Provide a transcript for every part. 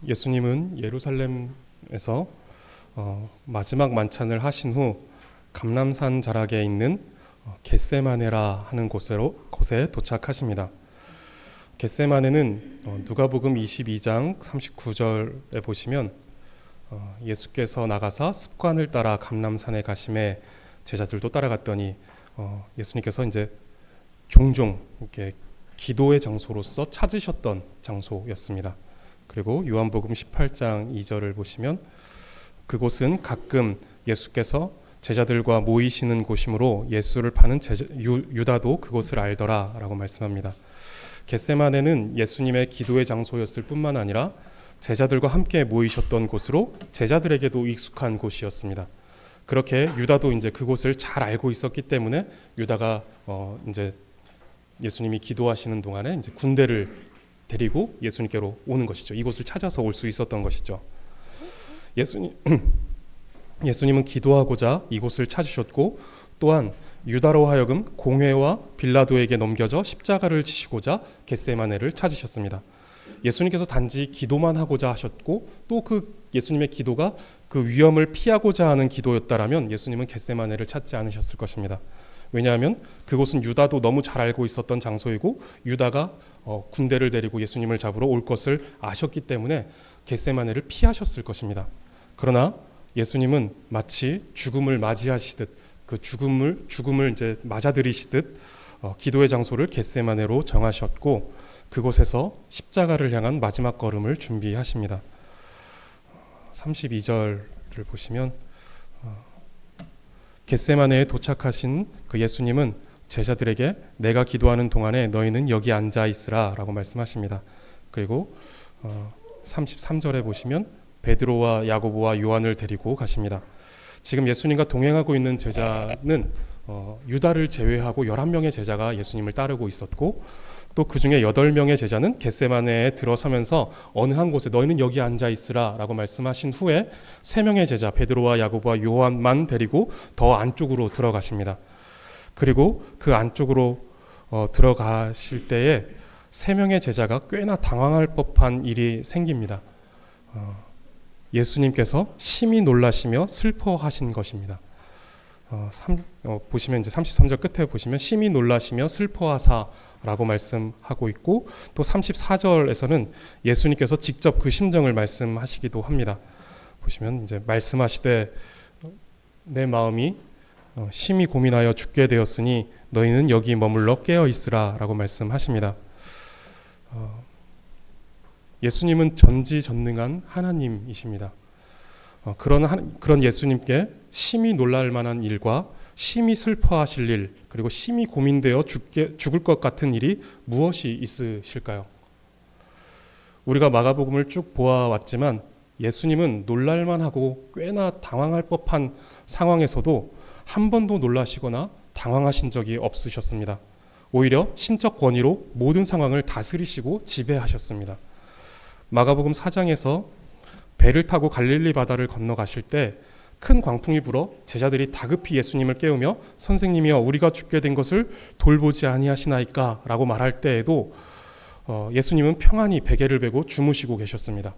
예수님은 예루살렘에서 마지막 만찬을 하신 후 감람산 자락에 있는 겟세마네라 하는 곳에 도착하십니다. 겟세마네는 누가복음 22장 39절에 보시면 예수께서 나가사 습관을 따라 감람산에 가심에 제자들도 따라갔더니 예수님께서 이제 종종 이렇게 기도의 장소로서 찾으셨던 장소였습니다. 그리고 요한복음 18장 2절을 보시면 그곳은 가끔 예수께서 제자들과 모이시는 곳이므로 예수를 파는 유다도 그곳을 알더라 라고 말씀합니다. 겟세마네는 예수님의 기도의 장소였을 뿐만 아니라 제자들과 함께 모이셨던 곳으로 제자들에게도 익숙한 곳이었습니다. 그렇게 유다도 이제 그곳을 잘 알고 있었기 때문에 유다가 이제 예수님이 기도하시는 동안에 이제 군대를 데리고 예수님께로 오는 것이죠. 이곳을 찾아서 올 수 있었던 것이죠. 예수님은 기도하고자 이곳을 찾으셨고 또한 유다로 하여금 공회와 빌라도에게 넘겨져 십자가를 지시고자 겟세마네를 찾으셨습니다. 예수님께서 단지 기도만 하고자 하셨고 또 그 예수님의 기도가 그 위험을 피하고자 하는 기도였다라면 예수님은 겟세마네를 찾지 않으셨을 것입니다. 왜냐하면 그곳은 유다도 너무 잘 알고 있었던 장소이고 유다가 군대를 데리고 예수님을 잡으러 올 것을 아셨기 때문에 겟세마네를 피하셨을 것입니다. 그러나 예수님은 마치 죽음을 맞이하시듯 그 죽음을 이제 맞아들이시듯 기도의 장소를 겟세마네로 정하셨고 그곳에서 십자가를 향한 마지막 걸음을 준비하십니다. 32절을 보시면 겟세마네에 도착하신 그 예수님은 제자들에게 내가 기도하는 동안에 너희는 여기 앉아 있으라 라고 말씀하십니다. 그리고 33절에 보시면 베드로와 야고보와 요한을 데리고 가십니다. 지금 예수님과 동행하고 있는 제자는 유다를 제외하고 11명의 제자가 예수님을 따르고 있었고 또 그 중에 8명의 제자는 겟세마네에 들어서면서 어느 한 곳에 너희는 여기 앉아 있으라 라고 말씀하신 후에 3명의 제자 베드로와 야고보와 요한만 데리고 더 안쪽으로 들어가십니다. 그리고 그 안쪽으로 들어가실 때에 3명의 제자가 꽤나 당황할 법한 일이 생깁니다. 예수님께서 심히 놀라시며 슬퍼하신 것입니다. 보시면 이제 33절 끝에 보시면 심히 놀라시며 슬퍼하사라고 말씀하고 있고 또 34절에서는 예수님께서 직접 그 심정을 말씀하시기도 합니다. 보시면 이제 말씀하시되 내 마음이 심히 고민하여 죽게 되었으니 너희는 여기 머물러 깨어 있으라라고 말씀하십니다. 예수님은 전지전능한 하나님이십니다. 그런 예수님께 심히 놀랄 만한 일과 심히 슬퍼하실 일 그리고 심히 고민되어 죽을 것 같은 일이 무엇이 있으실까요? 우리가 마가복음을 쭉 보아왔지만 예수님은 놀랄만하고 꽤나 당황할 법한 상황에서도 한 번도 놀라시거나 당황하신 적이 없으셨습니다. 오히려 신적 권위로 모든 상황을 다스리시고 지배하셨습니다. 마가복음 4장에서 배를 타고 갈릴리 바다를 건너가실 때 큰 광풍이 불어 제자들이 다급히 예수님을 깨우며 선생님이여 우리가 죽게 된 것을 돌보지 아니하시나이까 라고 말할 때에도 예수님은 평안히 베개를 베고 주무시고 계셨습니다.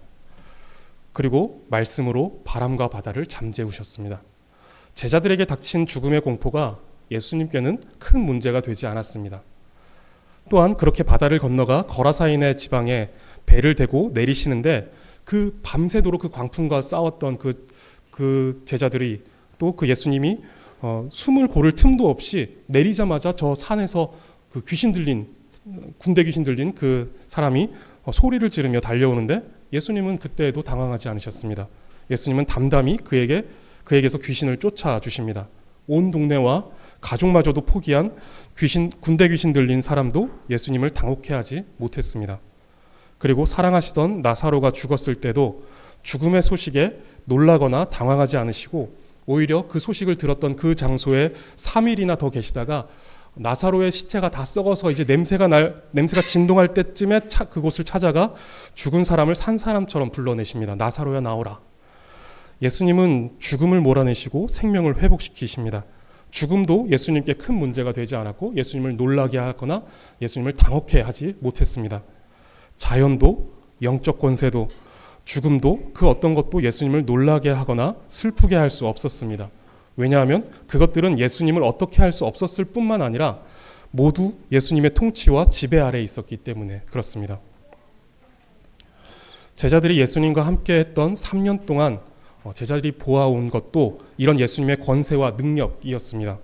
그리고 말씀으로 바람과 바다를 잠재우셨습니다. 제자들에게 닥친 죽음의 공포가 예수님께는 큰 문제가 되지 않았습니다. 또한 그렇게 바다를 건너가 거라사인의 지방에 배를 대고 내리시는데 그 밤새도록 그 광풍과 싸웠던 그 제자들이 또 그 예수님이 숨을 고를 틈도 없이 내리자마자 저 산에서 그 군대 귀신 들린 그 사람이 소리를 지르며 달려오는데 예수님은 그때에도 당황하지 않으셨습니다. 예수님은 담담히 그에게서 귀신을 쫓아 주십니다. 온 동네와 가족마저도 포기한 군대 귀신 들린 사람도 예수님을 당혹해 하지 못했습니다. 그리고 사랑하시던 나사로가 죽었을 때도 죽음의 소식에 놀라거나 당황하지 않으시고 오히려 그 소식을 들었던 그 장소에 3일이나 더 계시다가 나사로의 시체가 다 썩어서 이제 냄새가 진동할 때쯤에 그곳을 찾아가 죽은 사람을 산 사람처럼 불러내십니다. 나사로야 나오라. 예수님은 죽음을 몰아내시고 생명을 회복시키십니다. 죽음도 예수님께 큰 문제가 되지 않았고 예수님을 놀라게 하거나 예수님을 당혹해 하지 못했습니다. 자연도 영적 권세도 죽음도 그 어떤 것도 예수님을 놀라게 하거나 슬프게 할 수 없었습니다. 왜냐하면 그것들은 예수님을 어떻게 할 수 없었을 뿐만 아니라 모두 예수님의 통치와 지배 아래에 있었기 때문에 그렇습니다. 제자들이 예수님과 함께 했던 3년 동안 제자들이 보아온 것도 이런 예수님의 권세와 능력이었습니다.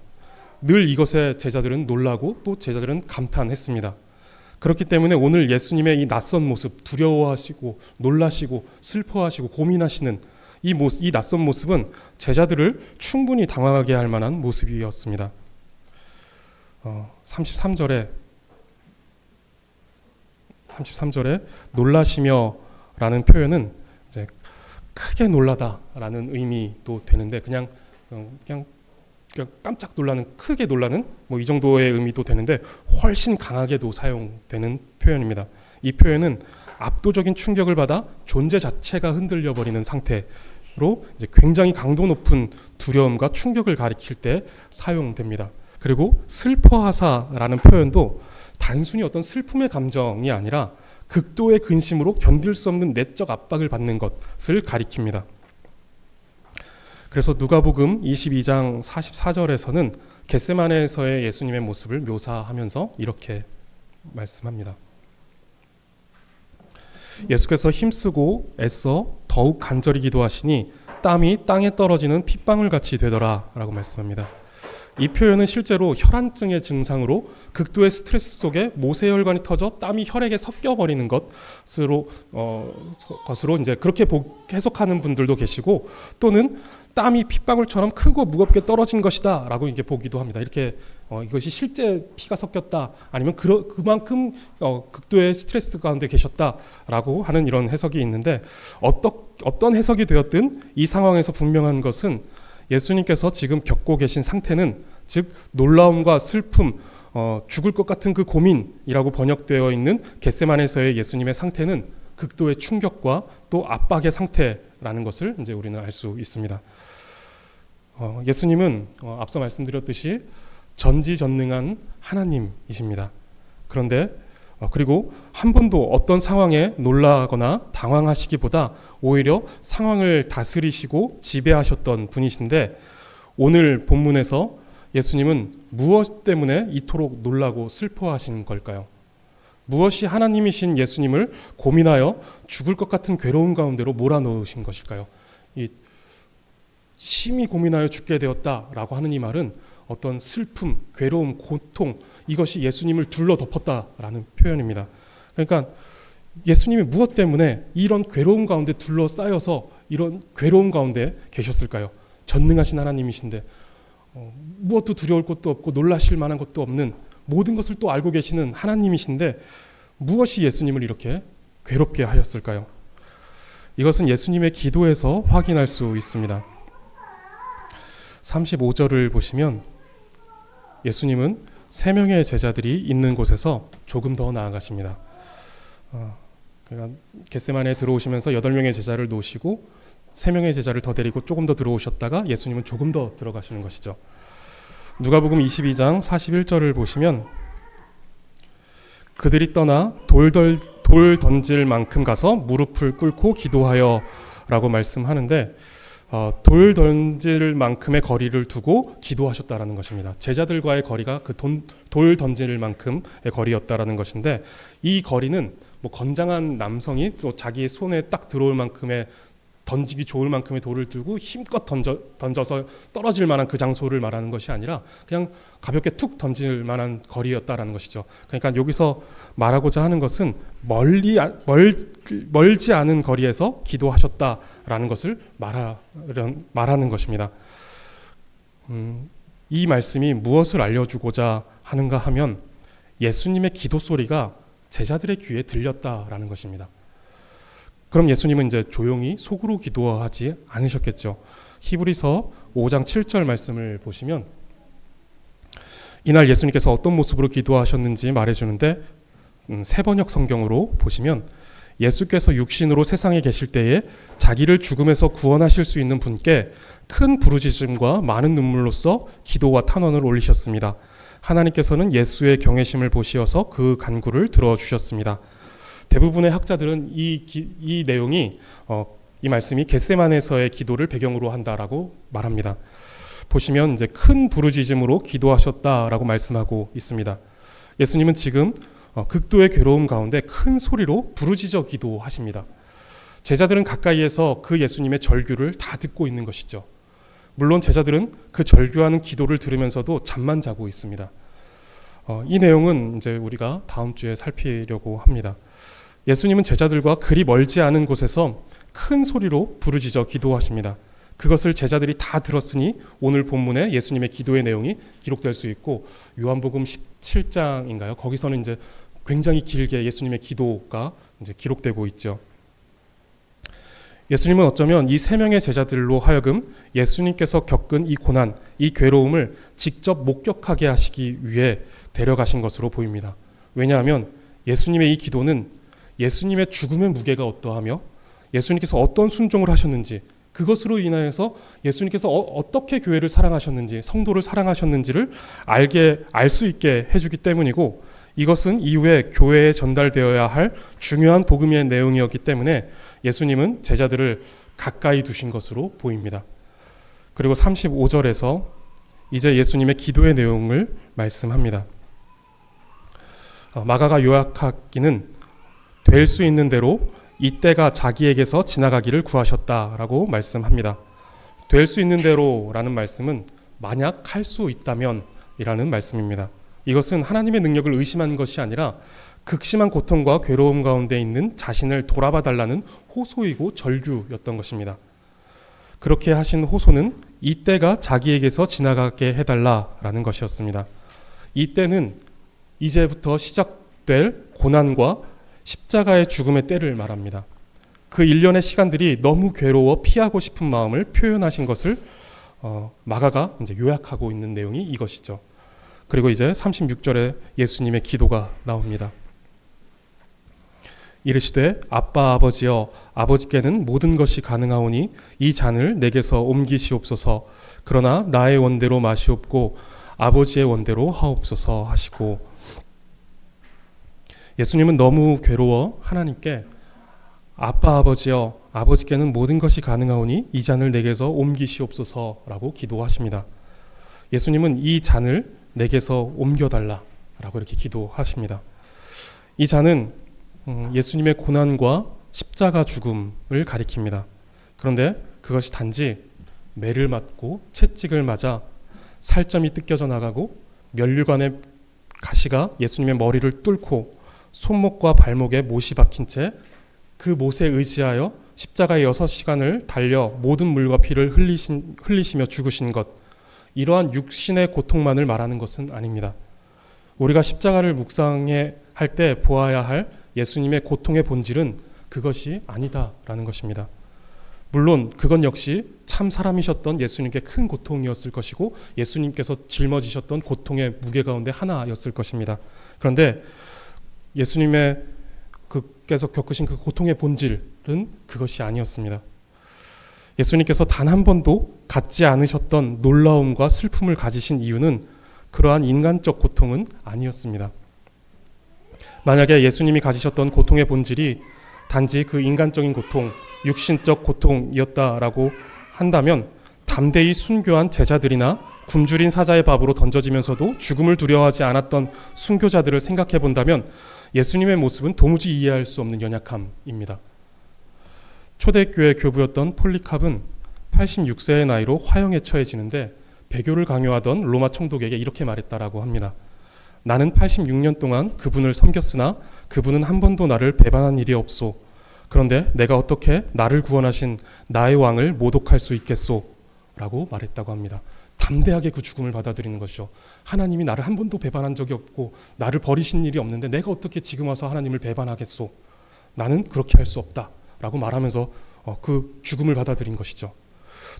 늘 이것에 제자들은 놀라고 또 제자들은 감탄했습니다. 그렇기 때문에 오늘 예수님의 이 낯선 모습, 두려워하시고 놀라시고 슬퍼하시고 고민하시는 이 낯선 모습은 제자들을 충분히 당황하게 할 만한 모습이었습니다. 33절에 놀라시며 라는 표현은 이제 크게 놀라다라는 의미도 되는데 그냥 깜짝 놀라는, 크게 놀라는 이 정도의 의미도 되는데 훨씬 강하게도 사용되는 표현입니다. 이 표현은 압도적인 충격을 받아 존재 자체가 흔들려 버리는 상태로 이제 굉장히 강도 높은 두려움과 충격을 가리킬 때 사용됩니다. 그리고 슬퍼하사라는 표현도 단순히 어떤 슬픔의 감정이 아니라 극도의 근심으로 견딜 수 없는 내적 압박을 받는 것을 가리킵니다. 그래서 누가복음 22장 44절에서는 겟세마네에서의 예수님의 모습을 묘사하면서 이렇게 말씀합니다. 예수께서 힘쓰고 애써 더욱 간절히 기도하시니 땀이 땅에 떨어지는 핏방울 같이 되더라 라고 말씀합니다. 이 표현은 실제로 혈안증의 증상으로 극도의 스트레스 속에 모세혈관이 터져 땀이 혈액에 섞여버리는 것으로 이제 그렇게 해석하는 분들도 계시고, 또는 땀이 핏방울처럼 크고 무겁게 떨어진 것이다 라고 이게 보기도 합니다. 이렇게 이것이 실제 피가 섞였다, 아니면 그만큼 극도의 스트레스 가운데 계셨다라고 하는 이런 해석이 있는데, 어떤 해석이 되었든 이 상황에서 분명한 것은 예수님께서 지금 겪고 계신 상태는, 즉 놀라움과 슬픔, 죽을 것 같은 그 고민이라고 번역되어 있는 겟세마네에서의 예수님의 상태는 극도의 충격과 또 압박의 상태라는 것을 이제 우리는 알 수 있습니다. 예수님은 앞서 말씀드렸듯이 전지전능한 하나님이십니다. 그런데 그리고 한 번도 어떤 상황에 놀라거나 당황하시기보다 오히려 상황을 다스리시고 지배하셨던 분이신데, 오늘 본문에서 예수님은 무엇 때문에 이토록 놀라고 슬퍼하신 걸까요? 무엇이 하나님이신 예수님을 고민하여 죽을 것 같은 괴로움 가운데로 몰아넣으신 것일까요? 심히 고민하여 죽게 되었다라고 하는 이 말은 어떤 슬픔, 괴로움, 고통, 이것이 예수님을 둘러덮었다라는 표현입니다. 그러니까 예수님이 무엇 때문에 이런 괴로움 가운데 둘러싸여서 이런 괴로움 가운데 계셨을까요? 전능하신 하나님이신데 무엇도 두려울 것도 없고 놀라실 만한 것도 없는, 모든 것을 또 알고 계시는 하나님이신데 무엇이 예수님을 이렇게 괴롭게 하였을까요? 이것은 예수님의 기도에서 확인할 수 있습니다. 35절을 보시면 예수님은 3명의 제자들이 있는 곳에서 조금 더 나아가십니다. 그러니까 겟세마네에 들어오시면서 8명의 제자를 놓으시고 3명의 제자를 더 데리고 조금 더 들어오셨다가 예수님은 조금 더 들어가시는 것이죠. 누가복음 22장 41절을 보시면 그들이 떠나 돌 던질 만큼 가서 무릎을 꿇고 기도하여 라고 말씀하는데, 돌 던질 만큼의 거리를 두고 기도하셨다라는 것입니다. 제자들과의 거리가 그 돌 던질 만큼의 거리였다라는 것인데, 이 거리는 건장한 남성이 또 자기의 손에 딱 들어올 만큼의, 던지기 좋을 만큼의 돌을 들고 힘껏 던져서 떨어질 만한 그 장소를 말하는 것이 아니라 그냥 가볍게 툭 던질 만한 거리였다라는 것이죠. 그러니까 여기서 말하고자 하는 것은 멀지 않은 거리에서 기도하셨다라는 것을 말하는 것입니다. 이 말씀이 무엇을 알려주고자 하는가 하면 예수님의 기도 소리가 제자들의 귀에 들렸다라는 것입니다. 그럼 예수님은 이제 조용히 속으로 기도하지 않으셨겠죠. 히브리서 5장 7절 말씀을 보시면 이날 예수님께서 어떤 모습으로 기도하셨는지 말해주는데, 새번역 성경으로 보시면 예수께서 육신으로 세상에 계실 때에 자기를 죽음에서 구원하실 수 있는 분께 큰 부르짖음과 많은 눈물로써 기도와 탄원을 올리셨습니다. 하나님께서는 예수의 경외심을 보시어서 그 간구를 들어주셨습니다. 대부분의 학자들은 이 내용이 이 말씀이 겟세마네에서의 기도를 배경으로 한다라고 말합니다. 보시면 이제 큰 부르짖음으로 기도하셨다라고 말씀하고 있습니다. 예수님은 지금 극도의 괴로움 가운데 큰 소리로 부르짖어 기도하십니다. 제자들은 가까이에서 그 예수님의 절규를 다 듣고 있는 것이죠. 물론 제자들은 그 절규하는 기도를 들으면서도 잠만 자고 있습니다. 이 내용은 이제 우리가 다음 주에 살피려고 합니다. 예수님은 제자들과 그리 멀지 않은 곳에서 큰 소리로 부르짖어 기도하십니다. 그것을 제자들이 다 들었으니 오늘 본문에 예수님의 기도의 내용이 기록될 수 있고, 요한복음 17장인가요? 거기서는 이제 굉장히 길게 예수님의 기도가 이제 기록되고 있죠. 예수님은 어쩌면 이 세 명의 제자들로 하여금 예수님께서 겪은 이 고난, 이 괴로움을 직접 목격하게 하시기 위해 데려가신 것으로 보입니다. 왜냐하면 예수님의 이 기도는 예수님의 죽음의 무게가 어떠하며 예수님께서 어떤 순종을 하셨는지, 그것으로 인하여서 예수님께서 어떻게 교회를 사랑하셨는지, 성도를 사랑하셨는지를 알 수 있게 해주기 때문이고, 이것은 이후에 교회에 전달되어야 할 중요한 복음의 내용이었기 때문에 예수님은 제자들을 가까이 두신 것으로 보입니다. 그리고 35절에서 이제 예수님의 기도의 내용을 말씀합니다. 마가가 요약하기는 될 수 있는 대로 이때가 자기에게서 지나가기를 구하셨다라고 말씀합니다. 될 수 있는 대로라는 말씀은 만약 할 수 있다면 이라는 말씀입니다. 이것은 하나님의 능력을 의심한 것이 아니라 극심한 고통과 괴로움 가운데 있는 자신을 돌아봐 달라는 호소이고 절규였던 것입니다. 그렇게 하신 호소는 이때가 자기에게서 지나가게 해달라라는 것이었습니다. 이때는 이제부터 시작될 고난과 십자가의 죽음의 때를 말합니다. 그 일련의 시간들이 너무 괴로워 피하고 싶은 마음을 표현하신 것을 마가가 이제 요약하고 있는 내용이 이것이죠. 그리고 이제 36절에 예수님의 기도가 나옵니다. 이르시되 아빠 아버지여, 아버지께는 모든 것이 가능하오니 이 잔을 내게서 옮기시옵소서. 그러나 나의 원대로 마시옵고 아버지의 원대로 하옵소서 하시고, 예수님은 너무 괴로워 하나님께 아빠 아버지여, 아버지께는 모든 것이 가능하오니 이 잔을 내게서 옮기시옵소서라고 기도하십니다. 예수님은 이 잔을 내게서 옮겨달라라고 이렇게 기도하십니다. 이 잔은 예수님의 고난과 십자가 죽음을 가리킵니다. 그런데 그것이 단지 매를 맞고 채찍을 맞아 살점이 뜯겨져 나가고 면류관의 가시가 예수님의 머리를 뚫고 손목과 발목에 못이 박힌 채 그 못에 의지하여 십자가의 6시간을 달려 모든 물과 피를 흘리시며 죽으신 것, 이러한 육신의 고통만을 말하는 것은 아닙니다. 우리가 십자가를 묵상해 할 때 보아야 할 예수님의 고통의 본질은 그것이 아니다라는 것입니다. 물론 그건 역시 참 사람이셨던 예수님께 큰 고통이었을 것이고 예수님께서 짊어지셨던 고통의 무게 가운데 하나였을 것입니다. 그런데 예수님의 그께서 겪으신 그 고통의 본질은 그것이 아니었습니다. 예수님께서 단 한 번도 갖지 않으셨던 놀라움과 슬픔을 가지신 이유는 그러한 인간적 고통은 아니었습니다. 만약에 예수님이 가지셨던 고통의 본질이 단지 그 인간적인 고통, 육신적 고통이었다라고 한다면 담대히 순교한 제자들이나 굶주린 사자의 밥으로 던져지면서도 죽음을 두려워하지 않았던 순교자들을 생각해 본다면 예수님의 모습은 도무지 이해할 수 없는 연약함입니다. 초대교회 교부였던 폴리캅은 86세의 나이로 화형에 처해지는데 배교를 강요하던 로마 총독에게 이렇게 말했다라고 합니다. 나는 86년 동안 그분을 섬겼으나 그분은 한 번도 나를 배반한 일이 없소. 그런데 내가 어떻게 나를 구원하신 나의 왕을 모독할 수 있겠소? 라고 말했다고 합니다. 담대하게 그 죽음을 받아들이는 것이죠. 하나님이 나를 한 번도 배반한 적이 없고 나를 버리신 일이 없는데 내가 어떻게 지금 와서 하나님을 배반하겠소? 나는 그렇게 할 수 없다 라고 말하면서 그 죽음을 받아들인 것이죠.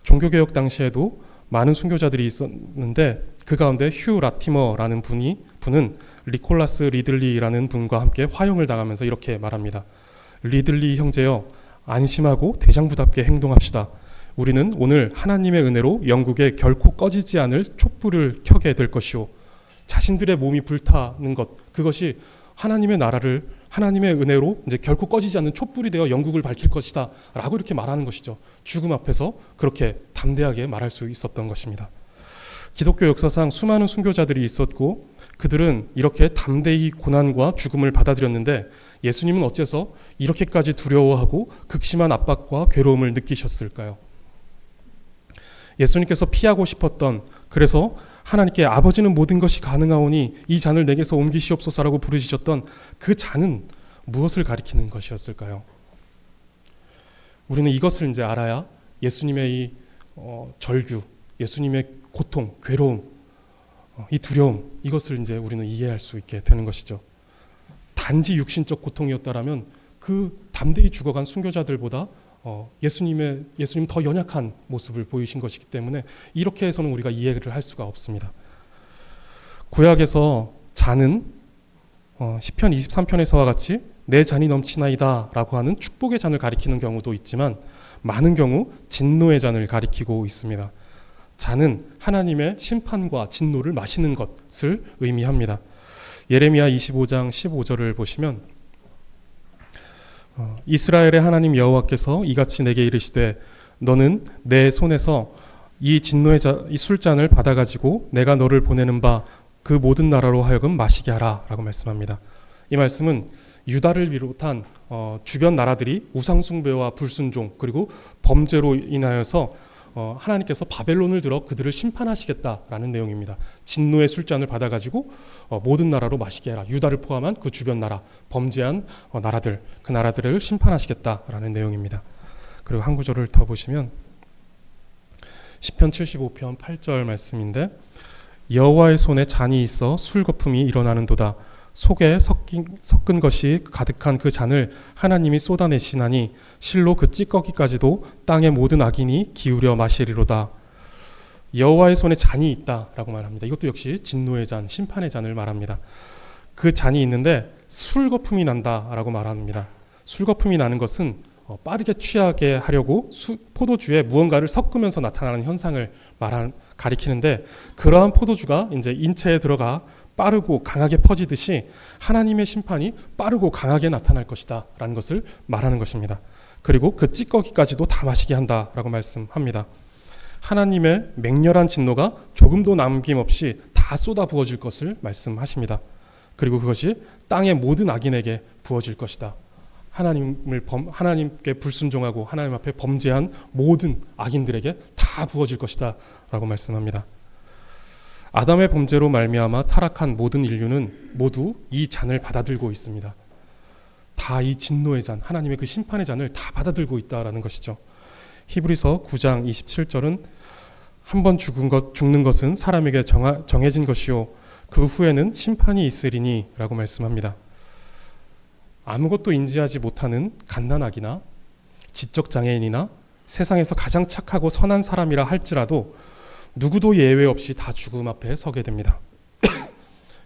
종교개혁 당시에도 많은 순교자들이 있었는데 그 가운데 휴 라티머라는 분은 니콜라스 리들리라는 분과 함께 화형을 당하면서 이렇게 말합니다. 리들리 형제여, 안심하고 대장부답게 행동합시다. 우리는 오늘 하나님의 은혜로 영국에 결코 꺼지지 않을 촛불을 켜게 될 것이오. 자신들의 몸이 불타는 것, 그것이 하나님의 나라를 하나님의 은혜로 이제 결코 꺼지지 않는 촛불이 되어 영국을 밝힐 것이다 라고 이렇게 말하는 것이죠. 죽음 앞에서 그렇게 담대하게 말할 수 있었던 것입니다. 기독교 역사상 수많은 순교자들이 있었고 그들은 이렇게 담대히 고난과 죽음을 받아들였는데 예수님은 어째서 이렇게까지 두려워하고 극심한 압박과 괴로움을 느끼셨을까요? 예수님께서 피하고 싶었던, 그래서 하나님께 아버지는 모든 것이 가능하오니 이 잔을 내게서 옮기시옵소서라고 부르짖었던 그 잔은 무엇을 가리키는 것이었을까요? 우리는 이것을 이제 알아야 예수님의 이 절규, 예수님의 고통, 괴로움, 이 두려움, 이것을 이제 우리는 이해할 수 있게 되는 것이죠. 단지 육신적 고통이었다라면 그 담대히 죽어간 순교자들보다 예수님 더 연약한 모습을 보이신 것이기 때문에 이렇게 해서는 우리가 이해를 할 수가 없습니다. 구약에서 잔은 시편 23편에서와 같이 내 잔이 넘치나이다 라고 하는 축복의 잔을 가리키는 경우도 있지만 많은 경우 진노의 잔을 가리키고 있습니다. 잔은 하나님의 심판과 진노를 마시는 것을 의미합니다. 예레미야 25장 15절을 보시면 이스라엘의 하나님 여호와께서 이같이 내게 이르시되 너는 내 손에서 이 진노의 이 술잔을 받아가지고 내가 너를 보내는 바 그 모든 나라로 하여금 마시게 하라 라고 말씀합니다. 이 말씀은 유다를 비롯한 주변 나라들이 우상숭배와 불순종 그리고 범죄로 인하여서 하나님께서 바벨론을 들어 그들을 심판하시겠다라는 내용입니다. 진노의 술잔을 받아가지고 모든 나라로 마시게 해라. 유다를 포함한 그 주변 나라, 범죄한 나라들, 그 나라들을 심판하시겠다라는 내용입니다. 그리고 한 구절을 더 보시면 시편 75편 8절 말씀인데 여호와의 손에 잔이 있어 술 거품이 일어나는도다. 속에 섞은 것이 가득한 그 잔을 하나님이 쏟아내시나니 실로 그 찌꺼기까지도 땅의 모든 악인이 기울여 마시리로다. 여호와의 손에 잔이 있다라고 말합니다. 이것도 역시 진노의 잔, 심판의 잔을 말합니다. 그 잔이 있는데 술 거품이 난다라고 말합니다. 술 거품이 나는 것은 빠르게 취하게 하려고 포도주에 무언가를 섞으면서 나타나는 현상을 가리키는데 그러한 포도주가 이제 인체에 들어가 빠르고 강하게 퍼지듯이 하나님의 심판이 빠르고 강하게 나타날 것이다 라는 것을 말하는 것입니다. 그리고 그 찌꺼기까지도 다 마시게 한다라고 말씀합니다. 하나님의 맹렬한 진노가 조금도 남김없이 다 쏟아 부어질 것을 말씀하십니다. 그리고 그것이 땅의 모든 악인에게 부어질 것이다. 하나님께 불순종하고 하나님 앞에 범죄한 모든 악인들에게 다 부어질 것이다 라고 말씀합니다. 아담의 범죄로 말미암아 타락한 모든 인류는 모두 이 잔을 받아들고 있습니다. 다 이 진노의 잔, 하나님의 그 심판의 잔을 다 받아들고 있다라는 것이죠. 히브리서 9장 27절은 한 번 죽는 것은 사람에게 정해진 것이요 그 후에는 심판이 있으리니 라고 말씀합니다. 아무것도 인지하지 못하는 갓난아기나 지적장애인이나 세상에서 가장 착하고 선한 사람이라 할지라도 누구도 예외 없이 다 죽음 앞에 서게 됩니다.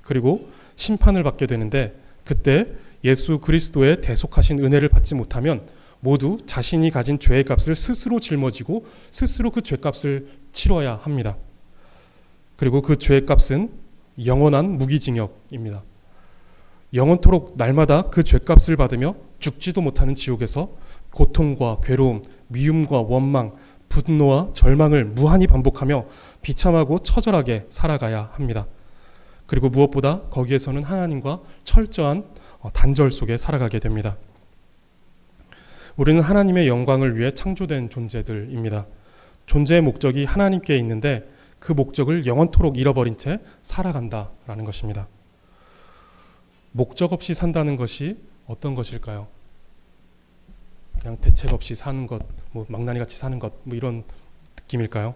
그리고 심판을 받게 되는데 그때 예수 그리스도의 대속하신 은혜를 받지 못하면 모두 자신이 가진 죄의 값을 스스로 짊어지고 스스로 그 죄값을 치러야 합니다. 그리고 그 죄의 값은 영원한 무기징역입니다. 영원토록 날마다 그 죄값을 받으며 죽지도 못하는 지옥에서 고통과 괴로움, 미움과 원망, 분노와 절망을 무한히 반복하며 비참하고 처절하게 살아가야 합니다. 그리고 무엇보다 거기에서는 하나님과 철저한 단절 속에 살아가게 됩니다. 우리는 하나님의 영광을 위해 창조된 존재들입니다. 존재의 목적이 하나님께 있는데 그 목적을 영원토록 잃어버린 채 살아간다라는 것입니다. 목적 없이 산다는 것이 어떤 것일까요? 그냥 대책 없이 사는 것, 망나니같이 사는 것, 이런 느낌일까요?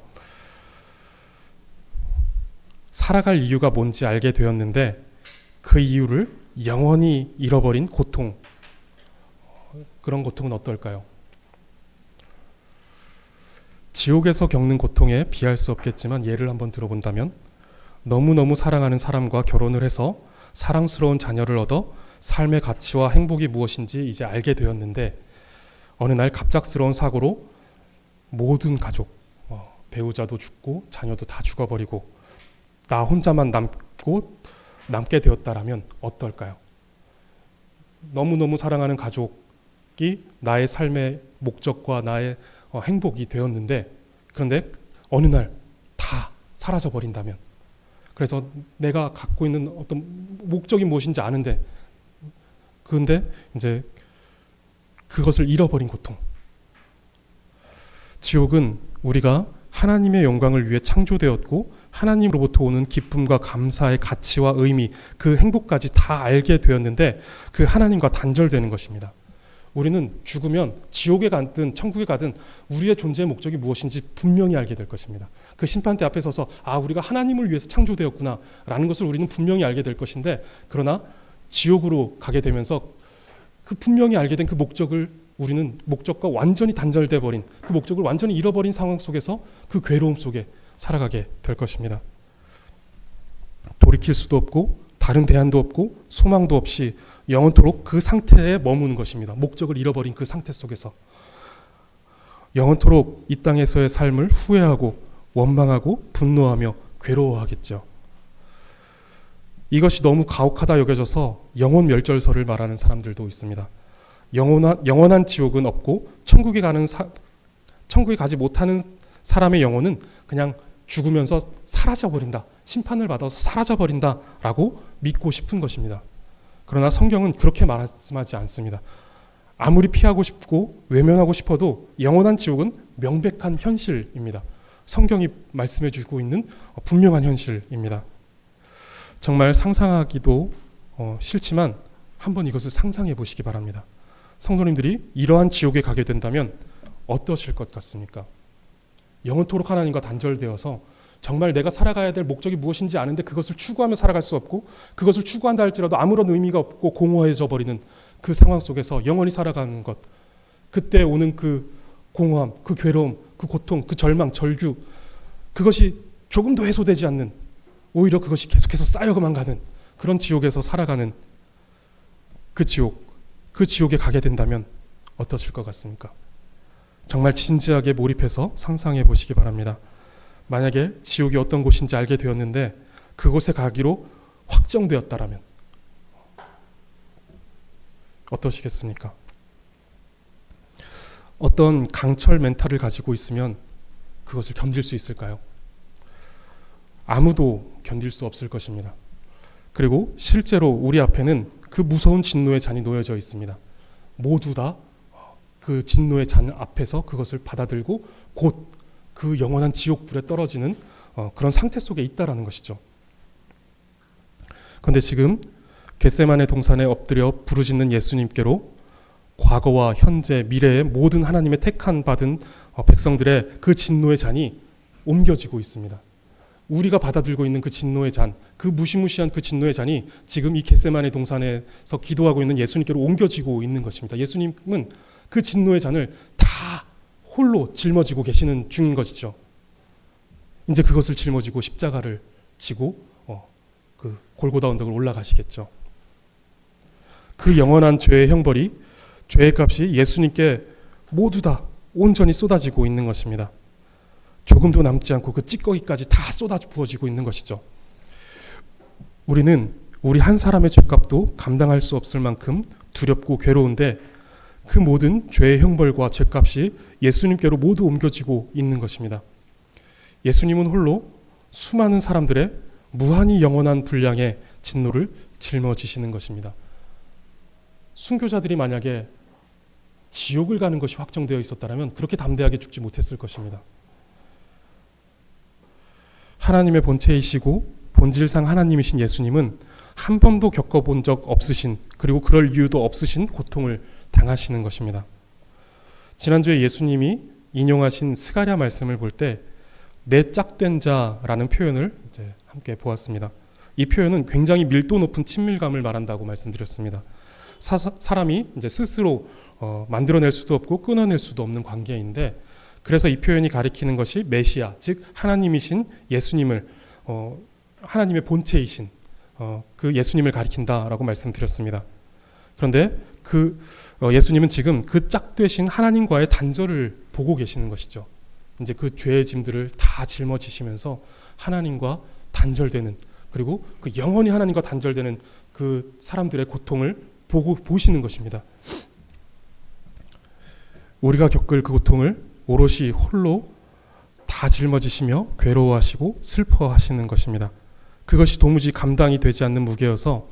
살아갈 이유가 뭔지 알게 되었는데 그 이유를 영원히 잃어버린 고통, 그런 고통은 어떨까요? 지옥에서 겪는 고통에 비할 수 없겠지만 예를 한번 들어본다면 너무너무 사랑하는 사람과 결혼을 해서 사랑스러운 자녀를 얻어 삶의 가치와 행복이 무엇인지 이제 알게 되었는데 어느 날 갑작스러운 사고로 모든 가족, 배우자도 죽고 자녀도 다 죽어버리고 나 혼자만 남게 되었다라면 어떨까요? 너무너무 사랑하는 가족이 나의 삶의 목적과 나의 행복이 되었는데, 그런데 어느 날 다 사라져 버린다면, 그래서 내가 갖고 있는 어떤 목적이 무엇인지 아는데, 그런데 이제 그것을 잃어버린 고통. 지옥은 우리가 하나님의 영광을 위해 창조되었고 하나님으로부터 오는 기쁨과 감사의 가치와 의미, 그 행복까지 다 알게 되었는데 그 하나님과 단절되는 것입니다. 우리는 죽으면 지옥에 가든 천국에 가든 우리의 존재의 목적이 무엇인지 분명히 알게 될 것입니다. 그 심판대 앞에 서서 우리가 하나님을 위해서 창조되었구나 라는 것을 우리는 분명히 알게 될 것인데, 그러나 지옥으로 가게 되면서 그 분명히 알게 된 그 목적을 우리는 목적과 완전히 단절돼 버린, 그 목적을 완전히 잃어버린 상황 속에서 그 괴로움 속에 살아가게 될 것입니다. 돌이킬 수도 없고 다른 대안도 없고 소망도 없이 영원토록 그 상태에 머무는 것입니다. 목적을 잃어버린 그 상태 속에서 영원토록 이 땅에서의 삶을 후회하고 원망하고 분노하며 괴로워하겠죠. 이것이 너무 가혹하다 여겨져서 영혼 멸절설을 말하는 사람들도 있습니다. 영원한 지옥은 없고 천국에 가지 못하는 사람의 영혼은 그냥 죽으면서 사라져버린다, 심판을 받아서 사라져버린다라고 믿고 싶은 것입니다. 그러나 성경은 그렇게 말씀하지 않습니다. 아무리 피하고 싶고 외면하고 싶어도 영원한 지옥은 명백한 현실입니다. 성경이 말씀해 주고 있는 분명한 현실입니다. 정말 상상하기도 싫지만 한번 이것을 상상해 보시기 바랍니다. 성도님들이 이러한 지옥에 가게 된다면 어떠실 것 같습니까? 영원토록 하나님과 단절되어서 정말 내가 살아가야 될 목적이 무엇인지 아는데 그것을 추구하며 살아갈 수 없고, 그것을 추구한다 할지라도 아무런 의미가 없고 공허해져 버리는 그 상황 속에서 영원히 살아가는 것, 그때 오는 그 공허함, 그 괴로움, 그 고통, 그 절망, 절규, 그것이 조금도 해소되지 않는, 오히려 그것이 계속해서 쌓여만 가는 그런 지옥에서 살아가는 그 지옥에 가게 된다면 어떠실 것 같습니까? 정말 진지하게 몰입해서 상상해 보시기 바랍니다. 만약에 지옥이 어떤 곳인지 알게 되었는데 그곳에 가기로 확정되었다라면 어떠시겠습니까? 어떤 강철 멘탈을 가지고 있으면 그것을 견딜 수 있을까요? 아무도 견딜 수 없을 것입니다. 그리고 실제로 우리 앞에는 그 무서운 진노의 잔이 놓여져 있습니다. 모두 다 그 진노의 잔 앞에서 그것을 받아들고 곧 그 영원한 지옥불에 떨어지는 그런 상태 속에 있다라는 것이죠. 그런데 지금 겟세마네 동산에 엎드려 부르짖는 예수님께로 과거와 현재, 미래의 모든 하나님의 택한 받은 백성들의 그 진노의 잔이 옮겨지고 있습니다. 우리가 받아들고 있는 그 진노의 잔, 그 무시무시한 그 진노의 잔이 지금 이 겟세마네 동산에서 기도하고 있는 예수님께로 옮겨지고 있는 것입니다. 예수님은 그 진노의 잔을 다 홀로 짊어지고 계시는 중인 것이죠. 이제 그것을 짊어지고 십자가를 지고 그 골고다 언덕을 올라가시겠죠. 그 영원한 죄의 형벌이, 죄의 값이 예수님께 모두 다 온전히 쏟아지고 있는 것입니다. 조금도 남지 않고 그 찌꺼기까지 다 쏟아 부어지고 있는 것이죠. 우리는 우리 한 사람의 죄값도 감당할 수 없을 만큼 두렵고 괴로운데 그 모든 죄의 형벌과 죄값이 예수님께로 모두 옮겨지고 있는 것입니다. 예수님은 홀로 수많은 사람들의 무한히 영원한 분량의 진노를 짊어지시는 것입니다. 순교자들이 만약에 지옥을 가는 것이 확정되어 있었다면 그렇게 담대하게 죽지 못했을 것입니다. 하나님의 본체이시고 본질상 하나님이신 예수님은 한 번도 겪어본 적 없으신, 그리고 그럴 이유도 없으신 고통을 당하시는 것입니다. 지난주에 예수님이 인용하신 스가랴 말씀을 볼 때 내 짝된 자라는 표현을 이제 함께 보았습니다. 이 표현은 굉장히 밀도 높은 친밀감을 말한다고 말씀드렸습니다. 사람이 이제 스스로 만들어낼 수도 없고 끊어낼 수도 없는 관계인데, 그래서 이 표현이 가리키는 것이 메시아, 즉 하나님이신 예수님을, 하나님의 본체이신 그 예수님을 가리킨다라고 말씀드렸습니다. 그런데 그 예수님은 지금 그 짝되신 하나님과의 단절을 보고 계시는 것이죠. 이제 그 죄의 짐들을 다 짊어지시면서 하나님과 단절되는, 그리고 그 영원히 하나님과 단절되는 그 사람들의 고통을 보시는 것입니다. 우리가 겪을 그 고통을 오롯이 홀로 다 짊어지시며 괴로워하시고 슬퍼하시는 것입니다. 그것이 도무지 감당이 되지 않는 무게여서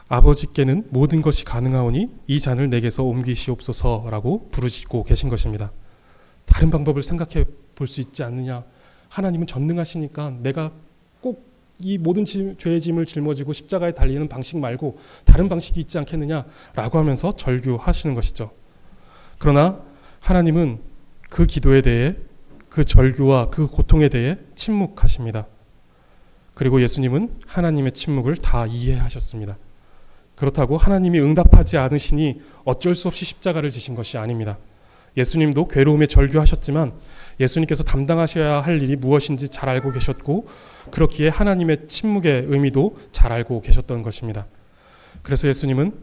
아버지께는 모든 것이 가능하오니 이 잔을 내게서 옮기시옵소서라고 부르짖고 계신 것입니다. 다른 방법을 생각해 볼 수 있지 않느냐. 하나님은 전능하시니까 내가 꼭 이 모든 죄의 짐을 짊어지고 십자가에 달리는 방식 말고 다른 방식이 있지 않겠느냐라고 하면서 절규하시는 것이죠. 그러나 하나님은 그 기도에 대해, 그 절규와 그 고통에 대해 침묵하십니다. 그리고 예수님은 하나님의 침묵을 다 이해하셨습니다. 그렇다고 하나님이 응답하지 않으시니 어쩔 수 없이 십자가를 지신 것이 아닙니다. 예수님도 괴로움에 절규하셨지만 예수님께서 담당하셔야 할 일이 무엇인지 잘 알고 계셨고, 그렇기에 하나님의 침묵의 의미도 잘 알고 계셨던 것입니다. 그래서 예수님은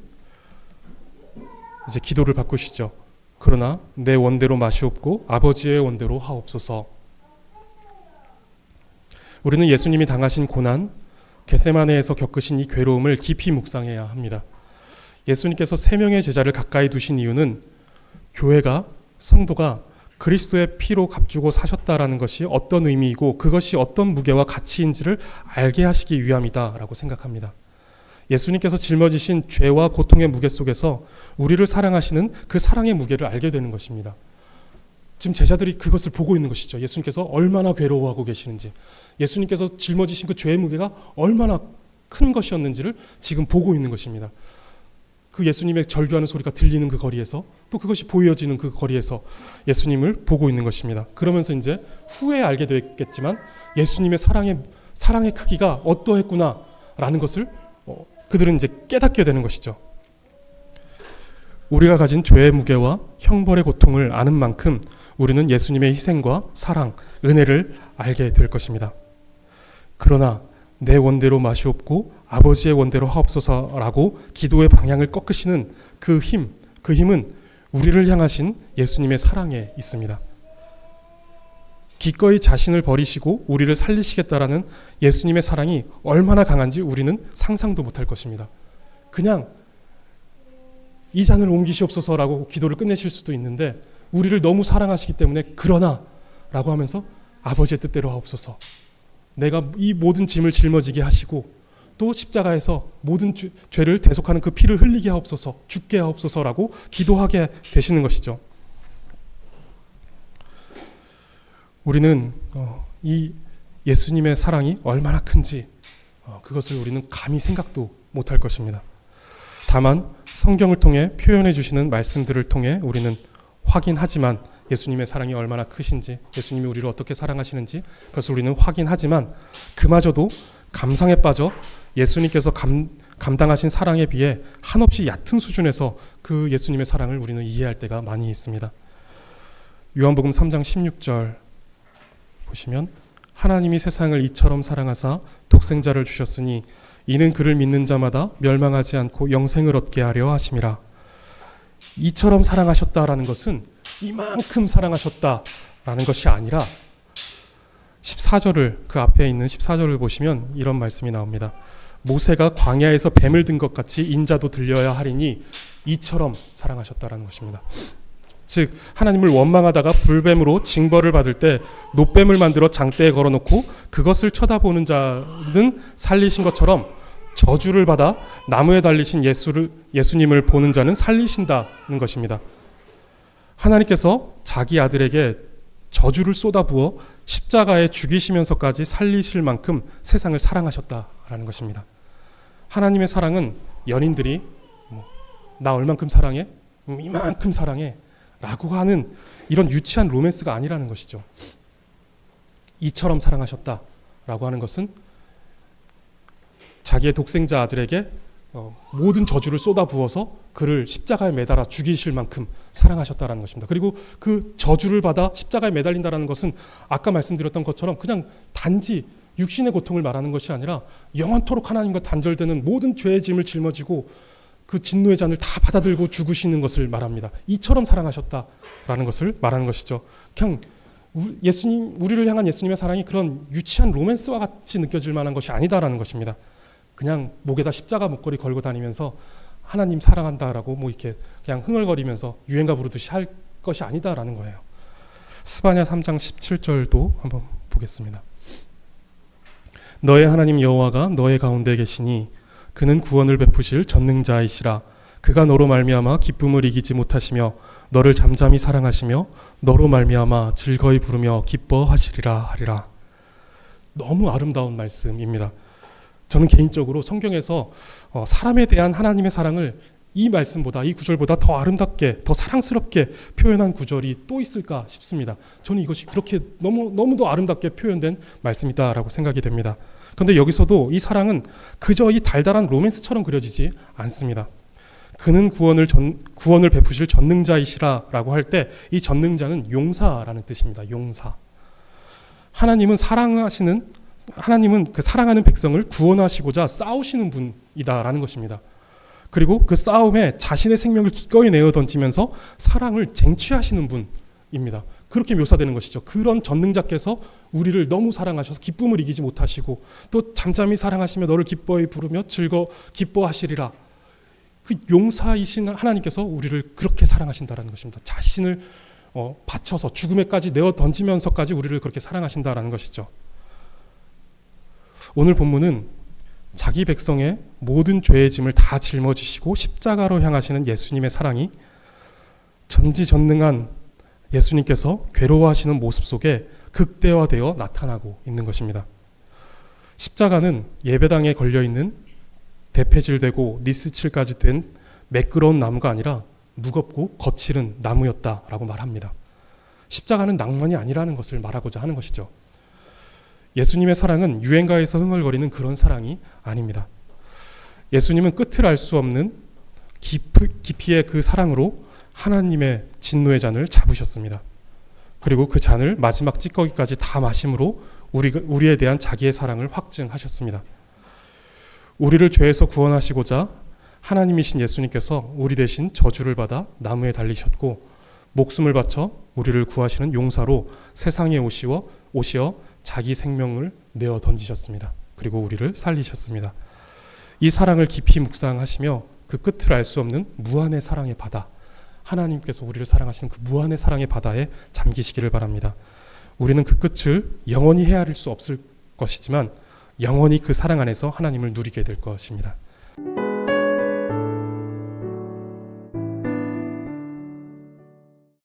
이제 기도를 바꾸시죠. 그러나 내 원대로 마시옵고 아버지의 원대로 하옵소서. 우리는 예수님이 당하신 고난, 겟세마네에서 겪으신 이 괴로움을 깊이 묵상해야 합니다. 예수님께서 3명의 제자를 가까이 두신 이유는 교회가, 성도가 그리스도의 피로 값주고 사셨다라는 것이 어떤 의미이고 그것이 어떤 무게와 가치인지를 알게 하시기 위함이다라고 생각합니다. 예수님께서 짊어지신 죄와 고통의 무게 속에서 우리를 사랑하시는 그 사랑의 무게를 알게 되는 것입니다. 지금 제자들이 그것을 보고 있는 것이죠. 예수님께서 얼마나 괴로워하고 계시는지, 예수님께서 짊어지신 그 죄의 무게가 얼마나 큰 것이었는지를 지금 보고 있는 것입니다. 그 예수님의 절규하는 소리가 들리는 그 거리에서, 또 그것이 보여지는 그 거리에서 예수님을 보고 있는 것입니다. 그러면서 이제 후에 알게 되겠지만 예수님의 사랑의 크기가 어떠했구나라는 것을 그들은 이제 깨닫게 되는 것이죠. 우리가 가진 죄의 무게와 형벌의 고통을 아는 만큼 우리는 예수님의 희생과 사랑, 은혜를 알게 될 것입니다. 그러나 내 원대로 마시옵고 아버지의 원대로 하옵소서라고 기도의 방향을 꺾으시는 그 힘은 우리를 향하신 예수님의 사랑에 있습니다. 기꺼이 자신을 버리시고 우리를 살리시겠다라는 예수님의 사랑이 얼마나 강한지 우리는 상상도 못할 것입니다. 그냥 이 잔을 옮기시옵소서라고 기도를 끝내실 수도 있는데, 우리를 너무 사랑하시기 때문에 그러나 라고 하면서 아버지의 뜻대로 하옵소서, 내가 이 모든 짐을 짊어지게 하시고 또 십자가에서 모든 죄를 대속하는 그 피를 흘리게 하옵소서, 죽게 하옵소서라고 기도하게 되시는 것이죠. 우리는 이 예수님의 사랑이 얼마나 큰지 그것을 우리는 감히 생각도 못할 것입니다. 다만 성경을 통해 표현해 주시는 말씀들을 통해 우리는 확인하지만, 예수님의 사랑이 얼마나 크신지, 예수님이 우리를 어떻게 사랑하시는지 그것을 우리는 확인하지만, 그마저도 감상에 빠져 예수님께서 감당하신 사랑에 비해 한없이 얕은 수준에서 그 예수님의 사랑을 우리는 이해할 때가 많이 있습니다. 요한복음 3장 16절 보시면, 하나님이 세상을 이처럼 사랑하사 독생자를 주셨으니 이는 그를 믿는 자마다 멸망하지 않고 영생을 얻게 하려 하심이라. 이처럼 사랑하셨다라는 것은 이만큼 사랑하셨다라는 것이 아니라 14절을, 그 앞에 있는 14절을 보시면 이런 말씀이 나옵니다. 모세가 광야에서 뱀을 든 것 같이 인자도 들려야 하리니 이처럼 사랑하셨다라는 것입니다. 즉 하나님을 원망하다가 불뱀으로 징벌을 받을 때 놋뱀을 만들어 장대에 걸어놓고 그것을 쳐다보는 자는 살리신 것처럼, 저주를 받아 나무에 달리신 예수님을 보는 자는 살리신다는 것입니다. 하나님께서 자기 아들에게 저주를 쏟아부어 십자가에 죽이시면서까지 살리실 만큼 세상을 사랑하셨다라는 것입니다. 하나님의 사랑은 연인들이 나 얼만큼 사랑해? 이만큼 사랑해 라고 하는 이런 유치한 로맨스가 아니라는 것이죠. 이처럼 사랑하셨다라고 하는 것은 자기의 독생자 아들에게 모든 저주를 쏟아부어서 그를 십자가에 매달아 죽이실 만큼 사랑하셨다라는 것입니다. 그리고 그 저주를 받아 십자가에 매달린다는 것은 아까 말씀드렸던 것처럼 그냥 단지 육신의 고통을 말하는 것이 아니라 영원토록 하나님과 단절되는 모든 죄의 짐을 짊어지고 그 진노의 잔을 다 받아들고 죽으시는 것을 말합니다. 이처럼 사랑하셨다라는 것을 말하는 것이죠. 그냥 우리를 향한 예수님의 사랑이 그런 유치한 로맨스와 같이 느껴질 만한 것이 아니다라는 것입니다. 그냥 목에다 십자가 목걸이 걸고 다니면서 하나님 사랑한다라고 뭐 이렇게 그냥 흥얼거리면서 유행가 부르듯이 할 것이 아니다라는 거예요. 스바냐 3장 17절도 한번 보겠습니다. 너의 하나님 여호와가 너의 가운데 계시니 그는 구원을 베푸실 전능자이시라. 그가 너로 말미암아 기쁨을 이기지 못하시며 너를 잠잠히 사랑하시며 너로 말미암아 즐거이 부르며 기뻐하시리라 하리라. 너무 아름다운 말씀입니다. 저는 개인적으로 성경에서 사람에 대한 하나님의 사랑을 이 말씀보다, 이 구절보다 더 아름답게, 더 사랑스럽게 표현한 구절이 또 있을까 싶습니다. 저는 이것이 그렇게 너무도 아름답게 표현된 말씀이다라고 생각이 됩니다. 그런데 여기서도 이 사랑은 그저 이 달달한 로맨스처럼 그려지지 않습니다. 그는 구원을 베푸실 전능자이시라라고 할 때 이 전능자는 용사라는 뜻입니다. 용사. 하나님은 그 사랑하는 백성을 구원하시고자 싸우시는 분이다라는 것입니다. 그리고 그 싸움에 자신의 생명을 기꺼이 내어 던지면서 사랑을 쟁취하시는 분입니다. 그렇게 묘사되는 것이죠. 그런 전능자께서 우리를 너무 사랑하셔서 기쁨을 이기지 못하시고 또 잠잠히 사랑하시며 너를 기뻐이 부르며 기뻐하시리라. 그 용사이신 하나님께서 우리를 그렇게 사랑하신다라는 것입니다. 자신을 바쳐서 죽음에까지 내어 던지면서까지 우리를 그렇게 사랑하신다라는 것이죠. 오늘 본문은 자기 백성의 모든 죄의 짐을 다 짊어지시고 십자가로 향하시는 예수님의 사랑이 전지전능한 예수님께서 괴로워하시는 모습 속에 극대화되어 나타나고 있는 것입니다. 십자가는 예배당에 걸려있는 대패질되고 니스칠까지 된 매끄러운 나무가 아니라 무겁고 거칠은 나무였다라고 말합니다. 십자가는 낭만이 아니라는 것을 말하고자 하는 것이죠. 예수님의 사랑은 유행가에서 흥얼거리는 그런 사랑이 아닙니다. 예수님은 끝을 알 수 없는 깊이의 그 사랑으로 하나님의 진노의 잔을 잡으셨습니다. 그리고 그 잔을 마지막 찌꺼기까지 다 마심으로 우리에 대한 자기의 사랑을 확증하셨습니다. 우리를 죄에서 구원하시고자 하나님이신 예수님께서 우리 대신 저주를 받아 나무에 달리셨고 목숨을 바쳐 우리를 구하시는 용사로 세상에 오시어 자기 생명을 내어 던지셨습니다. 그리고 우리를 살리셨습니다. 이 사랑을 깊이 묵상하시며 그 끝을 알 수 없는 무한의 사랑의 바다, 하나님께서 우리를 사랑하시는 그 무한의 사랑의 바다에 잠기시기를 바랍니다. 우리는 그 끝을 영원히 헤아릴 수 없을 것이지만 영원히 그 사랑 안에서 하나님을 누리게 될 것입니다.